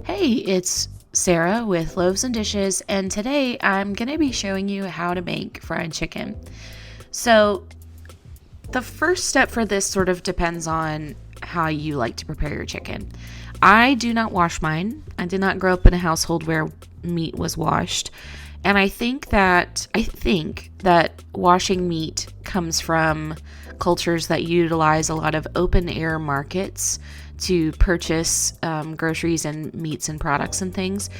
Hey, it's Sarah with Loaves and Dishes, and today I'm going to be showing you how to make fried chicken. So, the first step for this sort of depends on how you like to prepare your chicken. I do not wash mine. I did not grow up in a household where meat was washed. And I think that washing meat comes from cultures that utilize a lot of open air markets to purchase groceries and meats and products and things.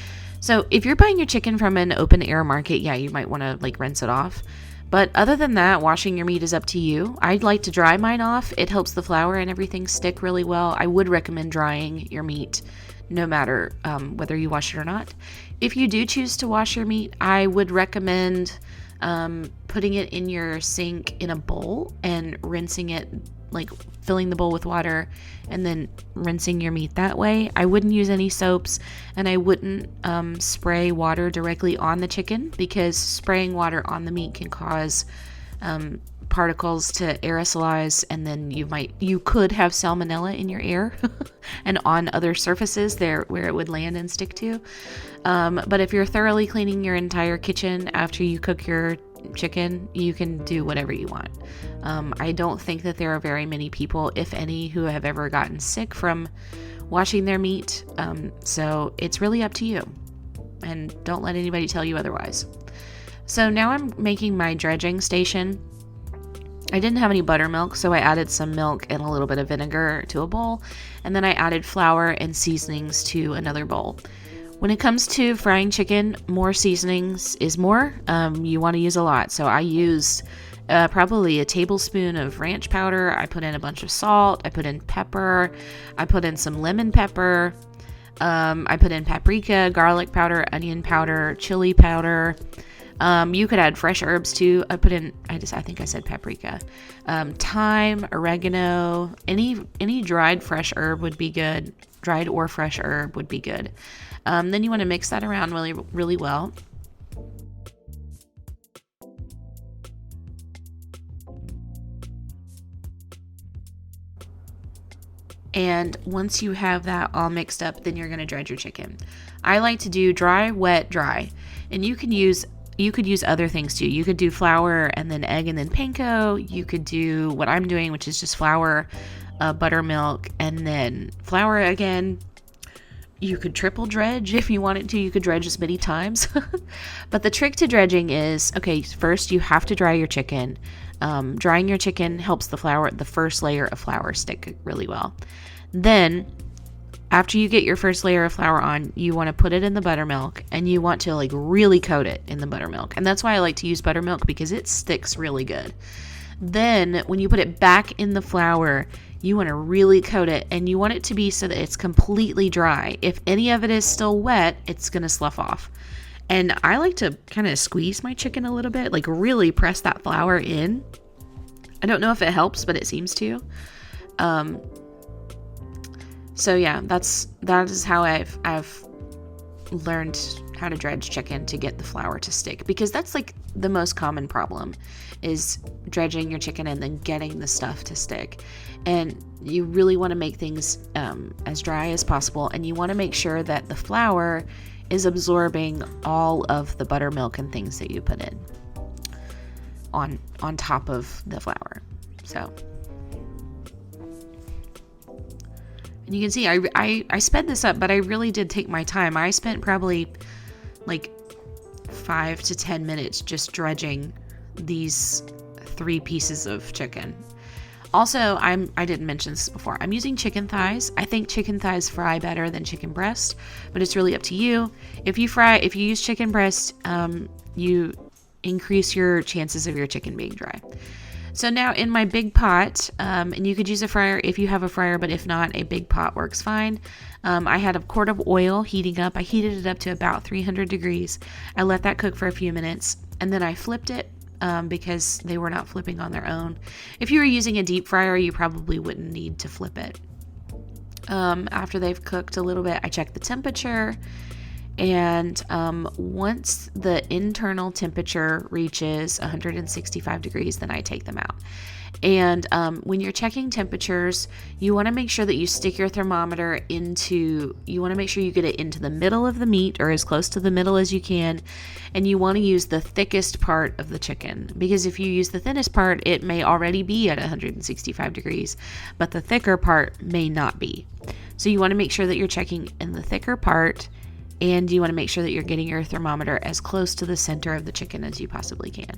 So if you're buying your chicken from an open air market, yeah, you might want to rinse it off. But other than that, washing your meat is up to you. I'd like to dry mine off. It helps the flour and everything stick really well. I would recommend drying your meat no matter whether you wash it or not. If you do choose to wash your meat, I would recommend putting it in your sink in a bowl and rinsing it, filling the bowl with water and then rinsing your meat that way. I wouldn't use any soaps, and I wouldn't spray water directly on the chicken, because spraying water on the meat can cause particles to aerosolize, and then you could have salmonella in your air and on other surfaces there where it would land and stick to. But if you're thoroughly cleaning your entire kitchen after you cook your chicken, you can do whatever you want. I don't think that there are very many people, if any, who have ever gotten sick from washing their meat. So it's really up to you, and don't let anybody tell you otherwise. So now I'm making my dredging station. I didn't have any buttermilk, so I added some milk and a little bit of vinegar to a bowl, and then I added flour and seasonings to another bowl. When it comes to frying chicken, more seasonings is more. You want to use a lot. So I used probably a tablespoon of ranch powder. I put in a bunch of salt. I put in pepper. I put in some lemon pepper. I put in paprika, garlic powder, onion powder, chili powder. You could add fresh herbs too. I think I said paprika. Thyme, oregano, any dried fresh herb would be good. Dried or fresh herb would be good. Then you want to mix that around really, really well. And once you have that all mixed up, then you're going to dredge your chicken. I like to do dry, wet, dry. And you could use other things too. You could do flour and then egg and then panko. You could do what I'm doing, which is just flour, buttermilk, and then flour again. You could triple dredge if you wanted to. You could dredge as many times. But the trick to dredging is, first you have to dry your chicken. Drying your chicken helps the first layer of flour stick really well. Then, after you get your first layer of flour on, you want to put it in the buttermilk, and you want to really coat it in the buttermilk. And that's why I like to use buttermilk, because it sticks really good. Then, when you put it back in the flour, you want to really coat it, and you want it to be so that it's completely dry. If any of it is still wet, it's going to slough off. And I like to kind of squeeze my chicken a little bit, really press that flour in. I don't know if it helps, but it seems to. So yeah, that is how I've learned how to dredge chicken, to get the flour to stick, because that's the most common problem, is dredging your chicken and then getting the stuff to stick. And you really want to make things as dry as possible, and you want to make sure that the flour is absorbing all of the buttermilk and things that you put in on top of the flour. So, and you can see I sped this up, but I really did take my time. I spent probably 5 to 10 minutes just dredging these 3 pieces of chicken. Also, I didn't mention this before. I'm using chicken thighs. I think chicken thighs fry better than chicken breast, but it's really up to you. If you use chicken breast, you increase your chances of your chicken being dry. So now in my big pot, and you could use a fryer if you have a fryer, but if not, a big pot works fine. I had a quart of oil heating up. I heated it up to about 300 degrees. I let that cook for a few minutes, and then I flipped it because they were not flipping on their own. If you were using a deep fryer, you probably wouldn't need to flip it. After they've cooked a little bit, I check the temperature. And once the internal temperature reaches 165 degrees, then I take them out. And when you're checking temperatures, you want to make sure that you stick your thermometer you want to make sure you get it into the middle of the meat, or as close to the middle as you can. And you want to use the thickest part of the chicken, because if you use the thinnest part, it may already be at 165 degrees, but the thicker part may not be. So you want to make sure that you're checking in the thicker part, and you want to make sure that you're getting your thermometer as close to the center of the chicken as you possibly can.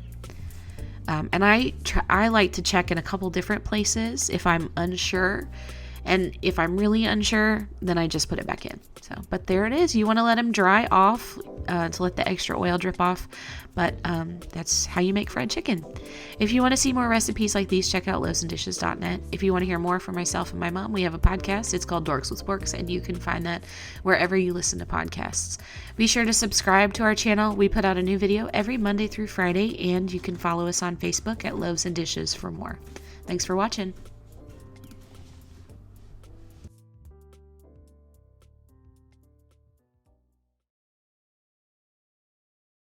And I like to check in a couple different places if I'm unsure. And if I'm really unsure, then I just put it back in. But there it is. You want to let them dry off to let the extra oil drip off. But that's how you make fried chicken. If you want to see more recipes like these, check out loavesandishes.net. If you want to hear more from myself and my mom, we have a podcast. It's called Dorks with Sporks, and you can find that wherever you listen to podcasts. Be sure to subscribe to our channel. We put out a new video every Monday through Friday, and you can follow us on Facebook at Loaves and Dishes for more. Thanks for watching.